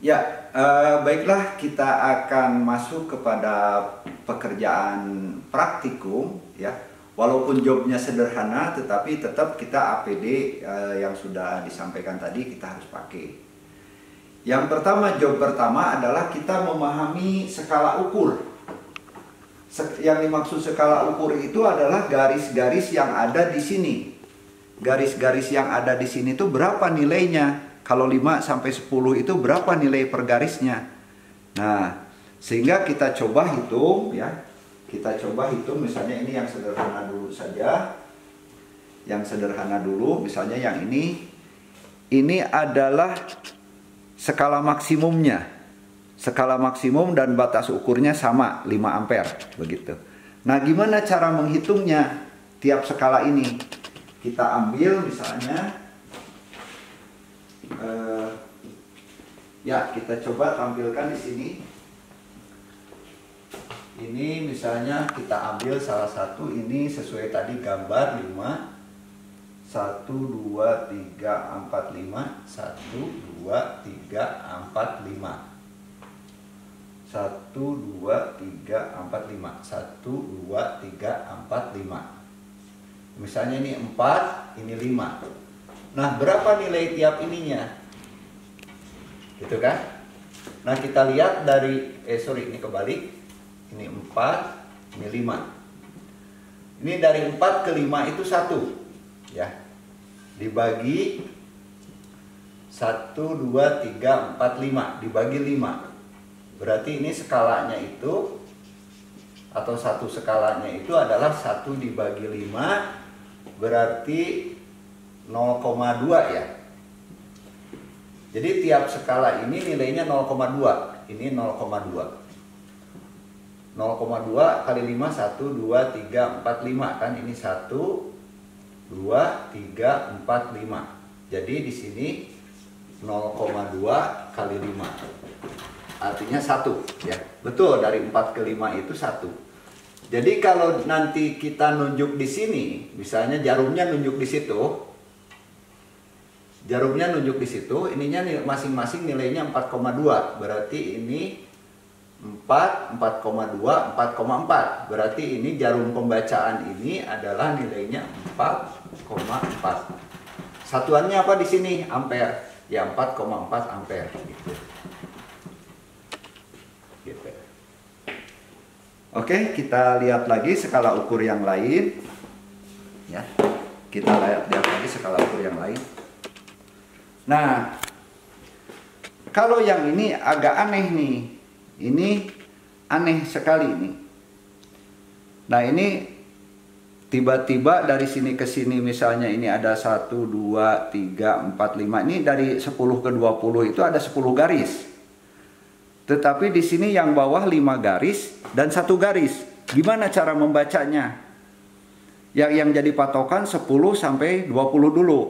Ya, baiklah, kita akan masuk kepada pekerjaan praktikum ya. Walaupun jobnya sederhana, tetapi tetap kita APD yang sudah disampaikan tadi kita harus pakai. Yang pertama, job pertama adalah kita memahami skala ukur. Yang dimaksud skala ukur itu adalah garis-garis yang ada di sini. Garis-garis yang ada di sini itu berapa nilainya? Kalau 5 sampai 10 itu berapa nilai per garisnya? Nah, sehingga kita coba hitung ya. Kita coba hitung, misalnya ini yang sederhana dulu saja. Yang sederhana dulu, misalnya yang ini. Ini adalah skala maksimumnya. Skala maksimum dan batas ukurnya sama, 5 ampere begitu. Nah, gimana cara menghitungnya tiap skala ini? Kita ambil misalnya ya, kita coba tampilkan di sini. Ini misalnya kita ambil salah satu, ini sesuai tadi gambar 5 1 2 3 4 5 1 2 3 4 5 1 2 3 4 5 1 2 3 4 5. Misalnya ini 4, ini 5. Nah, berapa nilai tiap ininya? Gitu kan? Nah, kita lihat dari ini kebalik. Ini 4, ini 5. Ini dari 4 ke 5 itu 1. Ya. Dibagi 1 2 3 4 5 dibagi 5. Berarti ini skalanya itu, atau satu skalanya itu adalah 1 dibagi 5 berarti 0,2 ya. Jadi tiap skala ini nilainya 0,2. Ini 0,2. 0,2 kali 5 1 2 3 4 5 kan, ini 1 2 3 4 5. Jadi di sini 0,2 kali 5. Artinya 1 ya. Betul, dari 4 ke 5 itu 1. Jadi kalau nanti kita nunjuk di sini, misalnya jarumnya nunjuk di situ. Jarumnya nunjuk di situ, ininya masing-masing nilainya 4,2. Berarti ini 4, 4,2, 4,4. Berarti ini jarum pembacaan ini adalah nilainya 4,4. Satuannya apa di sini? Ampere. Ya, 4,4 ampere gitu. Gitu. Oke, kita lihat lagi skala ukur yang lain. Ya. Kita lihat lagi skala ukur yang lain. Nah, kalau yang ini agak aneh nih. Ini aneh sekali ini. Nah, ini tiba-tiba dari sini ke sini, misalnya ini ada 1 2 3 4 5. Ini dari 10 ke 20 itu ada 10 garis. Tetapi di sini yang bawah 5 garis dan 1 garis. Gimana cara membacanya? Yang jadi patokan 10 sampai 20 dulu.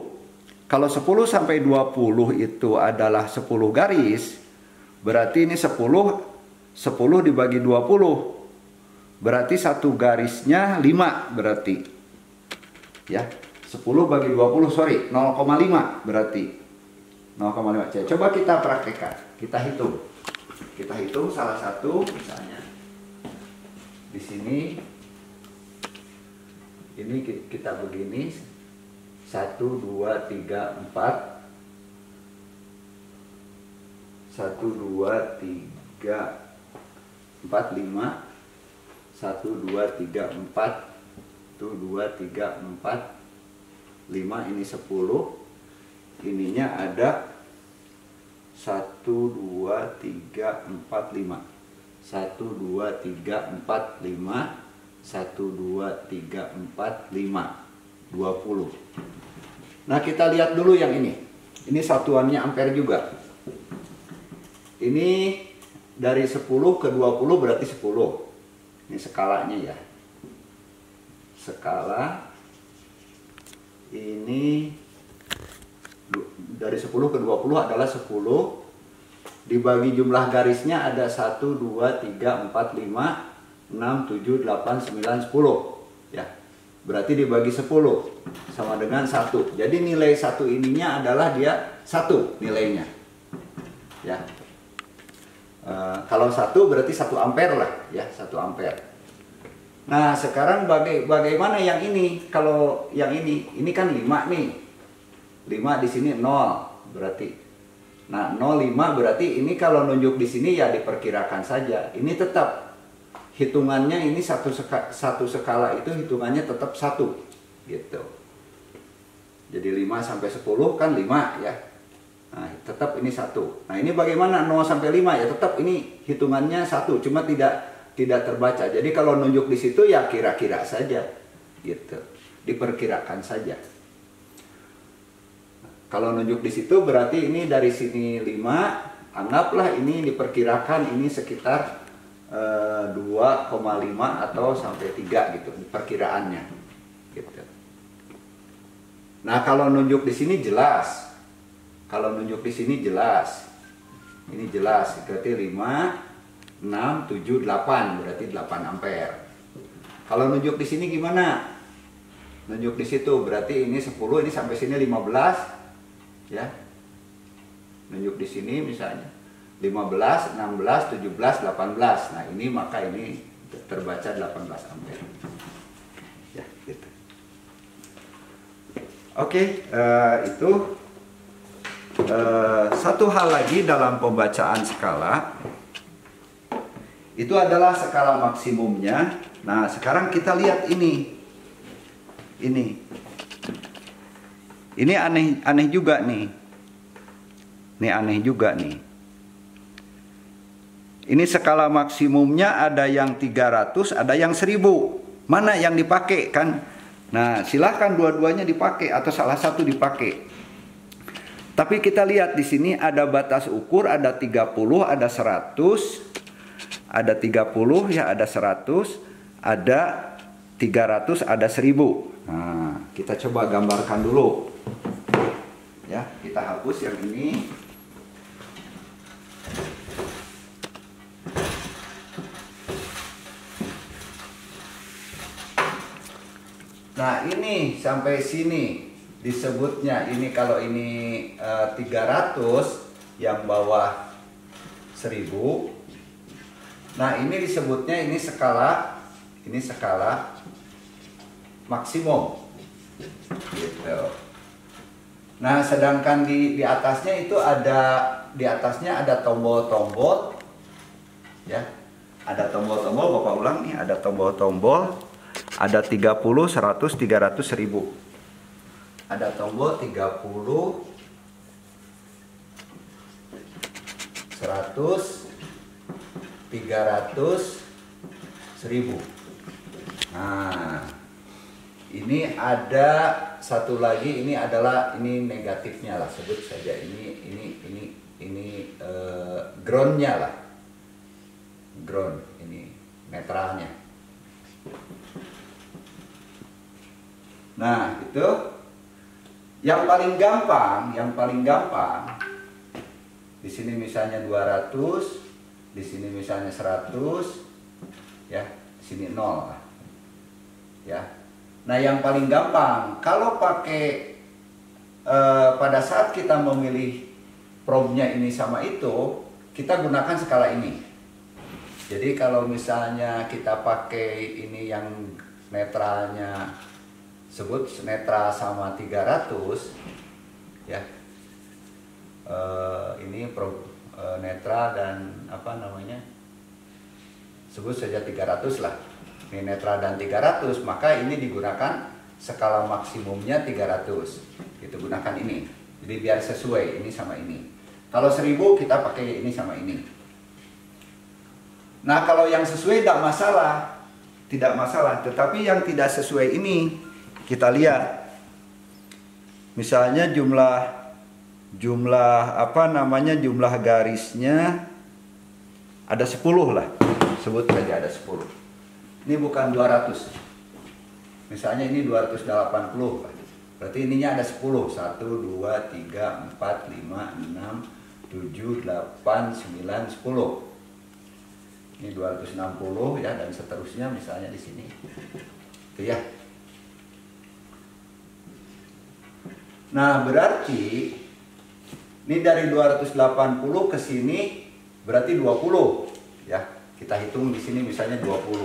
Kalau 10 sampai 20 itu adalah 10 garis, berarti ini 10 dibagi 20. Berarti satu garisnya 5 berarti. Ya, 10 bagi 20, 0,5 berarti. 0,5. Coba kita praktekkan. Kita hitung. Kita hitung salah satu misalnya. Di sini ini kita begini. 1 2 3 4. 1 2 3 4 5. 1 2 3 4. 1 2 3 4 5. Ini 10. Ininya ada 1 2 3 4 5. 1 2 3 4 5. 1 2 3 4 5. 20. Nah, kita lihat dulu yang ini. Ini satuannya ampere juga. Ini dari 10 ke 20 berarti 10. Ini skalanya ya. Skala ini dari 10 ke 20 adalah 10. Dibagi jumlah garisnya ada 1 2 3 4 5 6 7 8 9 10 ya. Berarti dibagi 10 sama dengan 1. Jadi nilai 1 ininya adalah dia 1 nilainya. Ya. Kalau 1 berarti 1 ampere lah ya, 1 ampere. Nah sekarang bagaimana yang ini? Kalau yang ini kan 5 nih, 5 di sini 0 berarti. Nah 0,5 berarti ini kalau nunjuk di sini ya diperkirakan saja. Ini tetap hitungannya, ini satu skala itu hitungannya tetap 1 gitu. Jadi 5 sampai 10 kan 5 ya. Nah tetap ini 1. Nah ini bagaimana 0 sampai 5 ya, tetap ini hitungannya 1, cuma tidak terbaca. Jadi kalau nunjuk di situ ya kira-kira saja gitu, diperkirakan saja. Kalau nunjuk di situ berarti ini dari sini 5, anggaplah ini diperkirakan ini sekitar 2,5 atau sampai 3 gitu perkiraannya gitu. Nah kalau nunjuk di sini jelas, kalau nunjuk di sini jelas, ini jelas berarti 5, 6, 7, 8 berarti 8 ampere. Kalau nunjuk di sini gimana? Nunjuk di situ berarti ini 10, ini sampai sini 15 ya. Nunjuk di sini misalnya 15, 16, 17, 18. Nah, ini maka ini terbaca 18 ampere. Ya, gitu. Oke, itu satu hal lagi dalam pembacaan skala. Itu adalah skala maksimumnya. Nah, sekarang kita lihat ini. Ini aneh juga nih. Ini aneh juga nih. Ini skala maksimumnya ada yang 300, ada yang 1000. Mana yang dipakai kan? Nah, silahkan dua-duanya dipakai atau salah satu dipakai. Tapi kita lihat di sini ada batas ukur, ada 30, ada 100. Ada 30 ya, ada 100, ada 300, ada 1000. Nah, kita coba gambarkan dulu. Ya, kita hapus yang ini. Nah, ini sampai sini disebutnya ini, kalau ini 300, yang bawah 1000. Nah ini disebutnya ini skala maksimum gitu. Nah sedangkan di atasnya itu ada tombol-tombol ya, ada tombol-tombol. Bapak ulang nih, ada tombol-tombol, ada 30, 100, 300, 1000. Ada tombol 30, 100, 300, 1000. Nah, ini ada satu lagi, ini adalah ini negatifnya lah, sebut saja ini groundnya lah, ground, ini netralnya. Nah itu yang paling gampang di sini misalnya 200. Di sini misalnya 100 ya, di sini 0 ya. Nah yang paling gampang kalau pakai pada saat kita memilih probe-nya ini sama itu, kita gunakan skala ini. Jadi kalau misalnya kita pakai ini yang netralnya, sebut netral sama 300 ya, ini probe netral dan apa namanya, sebut saja 300 lah. Ini netral dan 300, maka ini digunakan skala maksimumnya 300. Kita gunakan ini. Jadi biar sesuai ini sama ini. Kalau 1000 kita pakai ini sama ini. Nah, kalau yang sesuai tidak masalah. Tetapi yang tidak sesuai ini kita lihat. Misalnya jumlah jumlah garisnya ada 10 lah, sebut saja ada 10. Ini bukan 200, misalnya ini 280, berarti ininya ada 10. 1, 2, 3, 4, 5, 6, 7, 8, 9, 10. Ini 260 ya, dan seterusnya misalnya di sini itu ya. Nah berarti ini dari 280 ke sini berarti 20 ya. Kita hitung di sini misalnya 20.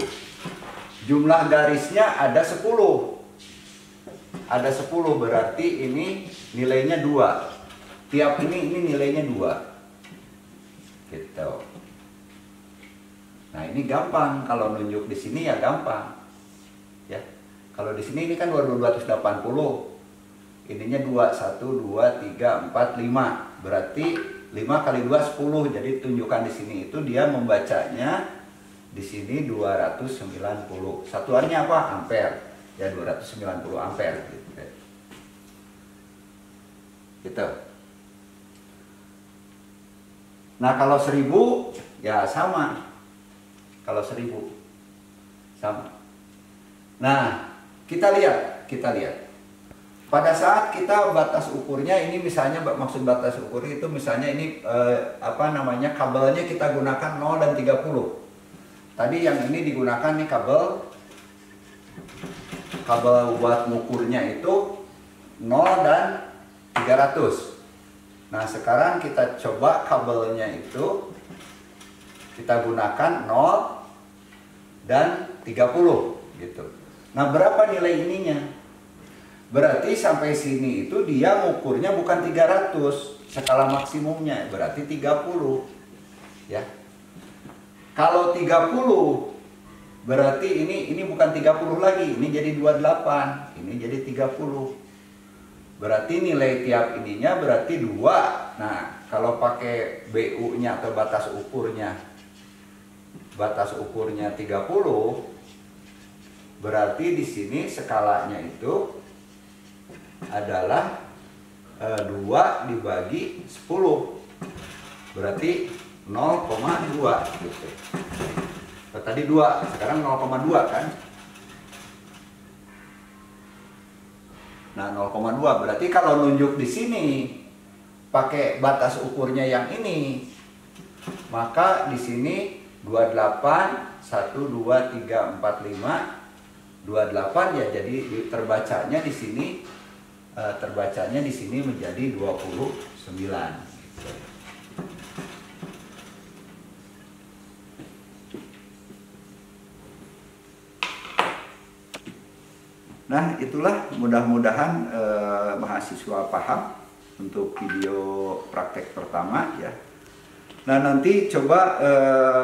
Jumlah garisnya ada 10. Ada 10 berarti ini nilainya 2. Tiap ini nilainya 2. Gitu. Nah, ini gampang kalau nunjuk di sini ya gampang. Ya. Kalau di sini ini kan 280. Ininya 2, 1, 2, 3, 4, 5. Berarti 5 kali 2, 10. Jadi tunjukkan di sini itu dia membacanya di sini 290. Satuannya apa? Ampere. Ya 290 ampere. Gitu. Nah, kalau 1000 ya sama. Kalau 1000 sama. Nah, kita lihat. Pada saat kita batas ukurnya ini misalnya, maksud batas ukur itu misalnya ini kabelnya kita gunakan 0 dan 30. Tadi yang ini digunakan nih kabel buat ngukurnya itu 0 dan 300. Nah, sekarang kita coba kabelnya itu kita gunakan 0 dan 30 gitu. Nah, berapa nilai ininya? Berarti sampai sini itu dia ngukurnya bukan 300, skala maksimumnya berarti 30. Ya. Kalau 30 berarti ini bukan 30 lagi, ini jadi 28, ini jadi 30. Berarti nilai tiap ininya berarti 2. Nah, kalau pakai BU-nya atau batas ukurnya 30, berarti di sini skalanya itu adalah 2 dibagi 10. Berarti 0,2 gitu. Tadi 2, sekarang 0,2 kan? Nah, 0,2 berarti kalau nunjuk di sini pakai batas ukurnya yang ini, maka di sini 28 1 2 3 4 5 28 ya, jadi terbacanya di sini menjadi 29 gitu. Nah, itulah mudah-mudahan mahasiswa paham untuk video praktek pertama ya. Nah, nanti coba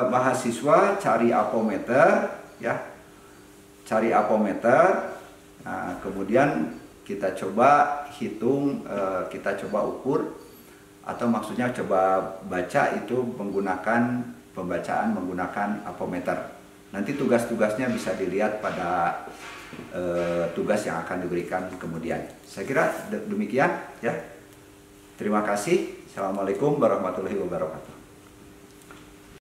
mahasiswa cari apometer ya. Cari apometer. Nah, kemudian kita coba hitung, kita coba ukur, atau maksudnya coba baca itu menggunakan pembacaan menggunakan apometer. Nanti tugas-tugasnya bisa dilihat pada tugas yang akan diberikan kemudian. Saya kira demikian ya. Terima kasih. Assalamualaikum warahmatullahi wabarakatuh.